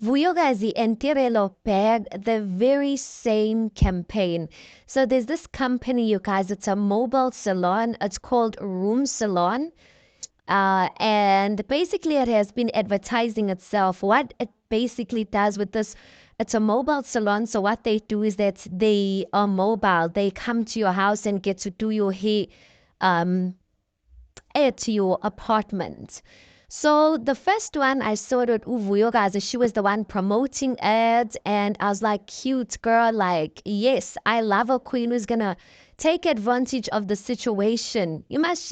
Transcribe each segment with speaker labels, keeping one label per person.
Speaker 1: Vuyokazi and Tirelo bagged the very same campaign. So there's this company, you guys, it's a mobile salon. It's called Room Salon. And basically it has been advertising itself. What it basically does with this, it's a mobile salon. So what they do is that they are mobile. They come to your house and get to do your hair um, at your apartment. So the first one I saw it Vuyokazi, she was the one promoting ads, and I was like, cute girl, like, yes, I love a queen who's gonna take advantage of the situation. You must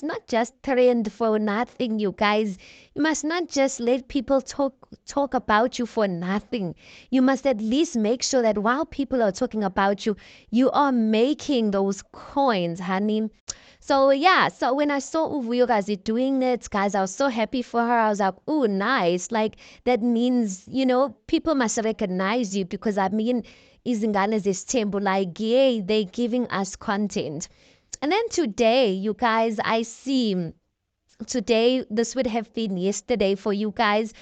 Speaker 1: not just trend for nothing, you guys. You must not just let people talk about you for nothing. You must at least make sure that while people are talking about you, you are making those coins, honey. So yeah, so when I saw Vuyokazi doing it, guys, I was so happy for her. I was like, oh, nice. Like that means, people must recognize you because I mean, Izingane Zesthembu, like, yay, they're giving us content. And then today, you guys, I see today, this would have been yesterday for you guys.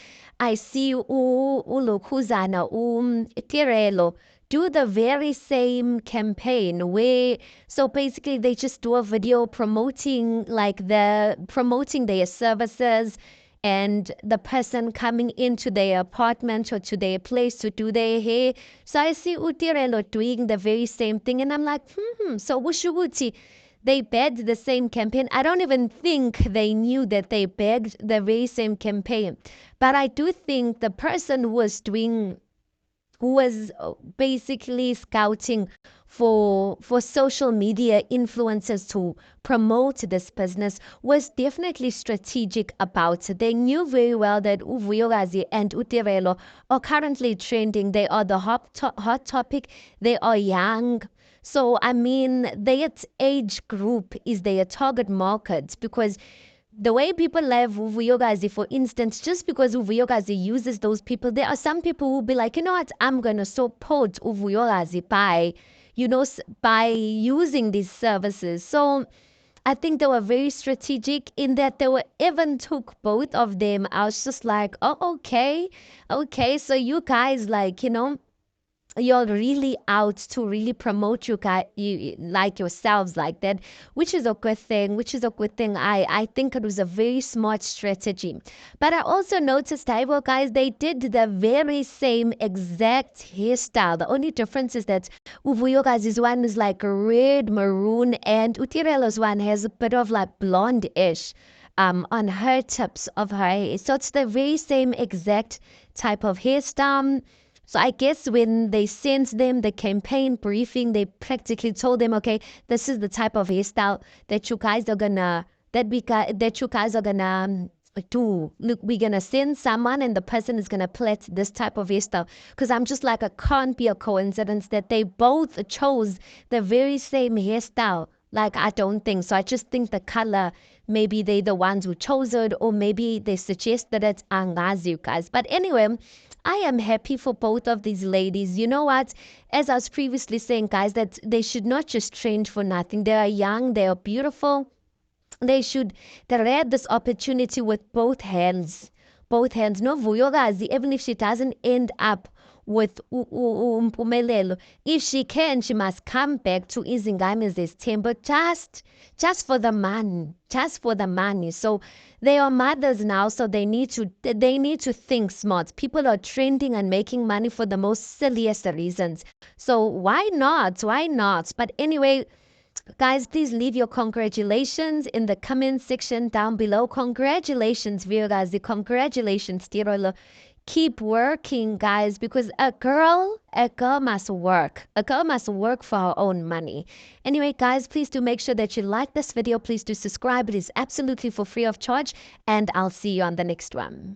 Speaker 1: I see Ulokuzana, Tirelo do the very same campaign where so basically they just do a video promoting promoting their services and the person coming into their apartment or to their place to do their hair. So I see Utirelo doing the very same thing and I'm like, so Wushuguti, they begged the same campaign. I don't even think they knew that they begged the very same campaign. But I do think the person who was basically scouting for social media influencers to promote this business was definitely strategic about it. They knew very well that Vuyokazi and Utirelo are currently trending. They are the hot topic. They are young. So, I mean, their age group is their target market because the way people love Vuyokazi, for instance, just because Vuyokazi uses those people, there are some people who will be like, you know what, I'm going to support Vuyokazi by, by using these services. So I think they were very strategic in that they were even took both of them. I was just like, oh, okay. Okay. So you guys you're really out to really promote you guys like yourselves like that, which is a good thing, I think it was a very smart strategy. But I also noticed Taiwo guys, they did the very same exact hairstyle. The only difference is that Uvuyokazi's one is like red maroon and Utirelo's one has a bit of like blonde-ish on her tips of her hair. So it's the very same exact type of hairstyle. So I guess when they sent them the campaign briefing, they practically told them, okay, this is the type of hairstyle that you guys are gonna that you guys are gonna do. Look, we're gonna send someone and the person is gonna plait this type of hairstyle. Because I'm just like, it can't be a coincidence that they both chose the very same hairstyle. Like, I don't think so. I just think the color, maybe they the ones who chose it, or maybe they suggested it. Angazi, you guys. But anyway, I am happy for both of these ladies. You know what? As I was previously saying, guys, that they should not just trend for nothing. They are young, they are beautiful. They grab this opportunity with both hands. Both hands. No Vuyokazi, even if she doesn't end up with Mpumelelo. If she can, she must come back to Izingane Zesthembu just for the money. Just for the money. So they are mothers now, so they need to think smart. People are trending and making money for the most silliest reasons. So why not? Why not? But anyway, guys, please leave your congratulations in the comment section down below. Congratulations, Vuyokazi. Congratulations, Tirelo. Keep working, guys, because a girl must work. A girl must work for her own money. Anyway, guys, please do make sure that you like this video. Please do subscribe. It is absolutely for free of charge. And I'll see you on the next one.